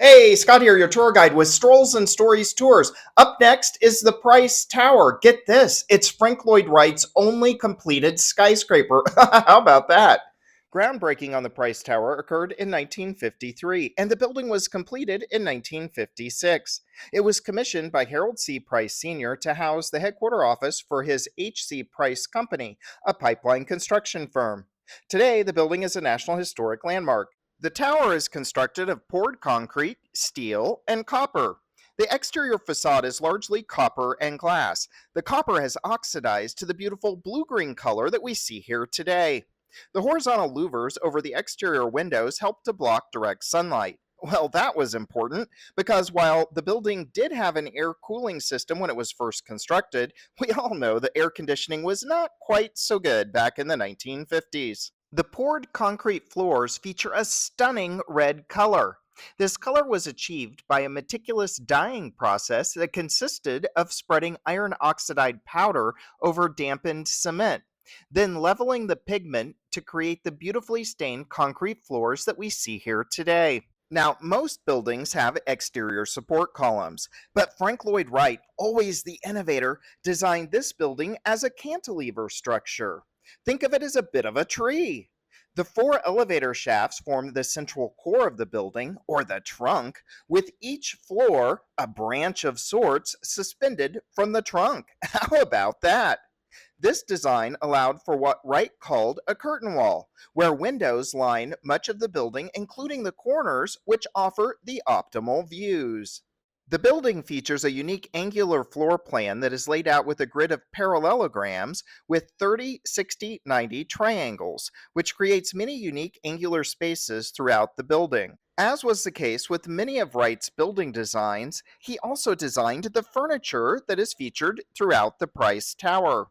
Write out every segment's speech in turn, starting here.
Hey, Scott here, your tour guide with Strolls and Stories Tours. Up next is the Price Tower. Get this, it's Frank Lloyd Wright's only completed skyscraper. How about that? Groundbreaking on the Price Tower occurred in 1953, and the building was completed in 1956. It was commissioned by Harold C. Price Sr. to house the headquarter office for his H.C. Price Company, a pipeline construction firm. Today, the building is a National Historic Landmark. The tower is constructed of poured concrete, steel, and copper. The exterior facade is largely copper and glass. The copper has oxidized to the beautiful blue-green color that we see here today. The horizontal louvers over the exterior windows help to block direct sunlight. Well, that was important because while the building did have an air cooling system when it was first constructed, we all know that air conditioning was not quite so good back in the 1950s. The poured concrete floors feature a stunning red color. This color was achieved by a meticulous dyeing process that consisted of spreading iron oxide powder over dampened cement, then leveling the pigment to create the beautifully stained concrete floors that we see here today. Now, most buildings have exterior support columns, but Frank Lloyd Wright, always the innovator, designed this building as a cantilever structure. Think of it as a bit of a tree. The four elevator shafts form the central core of the building, or the trunk, with each floor a branch of sorts suspended from the trunk. How about that? This design allowed for what Wright called a curtain wall, where windows line much of the building, including the corners, which offer the optimal views. The building features a unique angular floor plan that is laid out with a grid of parallelograms with 30, 60, 90 triangles, which creates many unique angular spaces throughout the building. As was the case with many of Wright's building designs, he also designed the furniture that is featured throughout the Price Tower.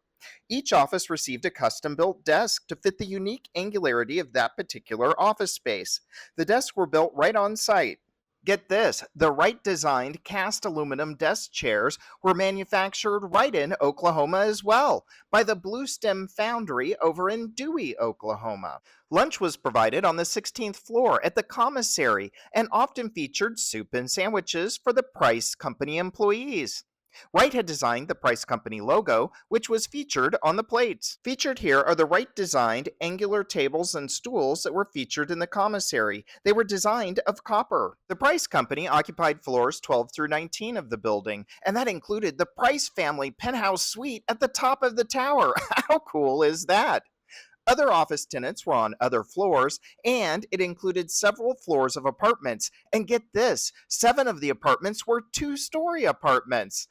Each office received a custom built desk to fit the unique angularity of that particular office space. The desks were built right on site. Get this, the Wright designed cast aluminum desk chairs were manufactured right in Oklahoma as well, by the Blue Stem Foundry over in Dewey, Oklahoma. Lunch was provided on the 16th floor at the commissary and often featured soup and sandwiches for the Price Company employees. Wright had designed the Price Company logo, which was featured on the plates. Featured here are the Wright designed angular tables and stools that were featured in the commissary. They were designed of copper. The Price Company occupied floors 12 through 19 of the building, and that included the Price family penthouse suite at the top of the tower. How cool is that? Other office tenants were on other floors, and it included several floors of apartments. And get this, 7 of the apartments were two-story apartments.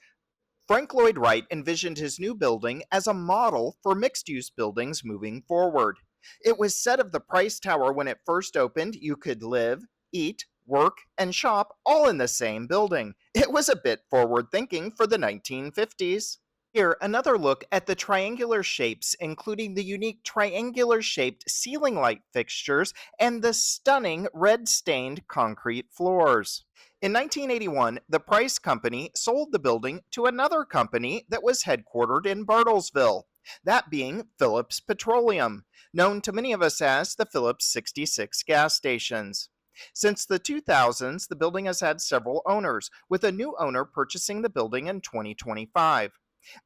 Frank Lloyd Wright envisioned his new building as a model for mixed use buildings moving forward. It was said of the Price Tower when it first opened, you could live, eat, work, and shop all in the same building. It was a bit forward thinking for the 1950s. Here, another look at the triangular shapes, including the unique triangular shaped ceiling light fixtures and the stunning red stained concrete floors. In 1981, the Price Company sold the building to another company that was headquartered in Bartlesville, that being Phillips Petroleum, known to many of us as the Phillips 66 gas stations. Since the 2000s, the building has had several owners, with a new owner purchasing the building in 2025.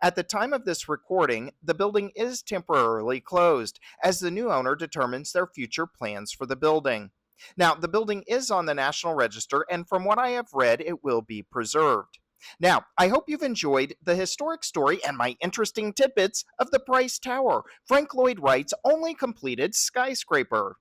At the time of this recording, the building is temporarily closed as the new owner determines their future plans for the building. Now, the building is on the National Register, and from what I have read, it will be preserved. Now, I hope you've enjoyed the historic story and my interesting tidbits of the Price Tower, Frank Lloyd Wright's only completed skyscraper.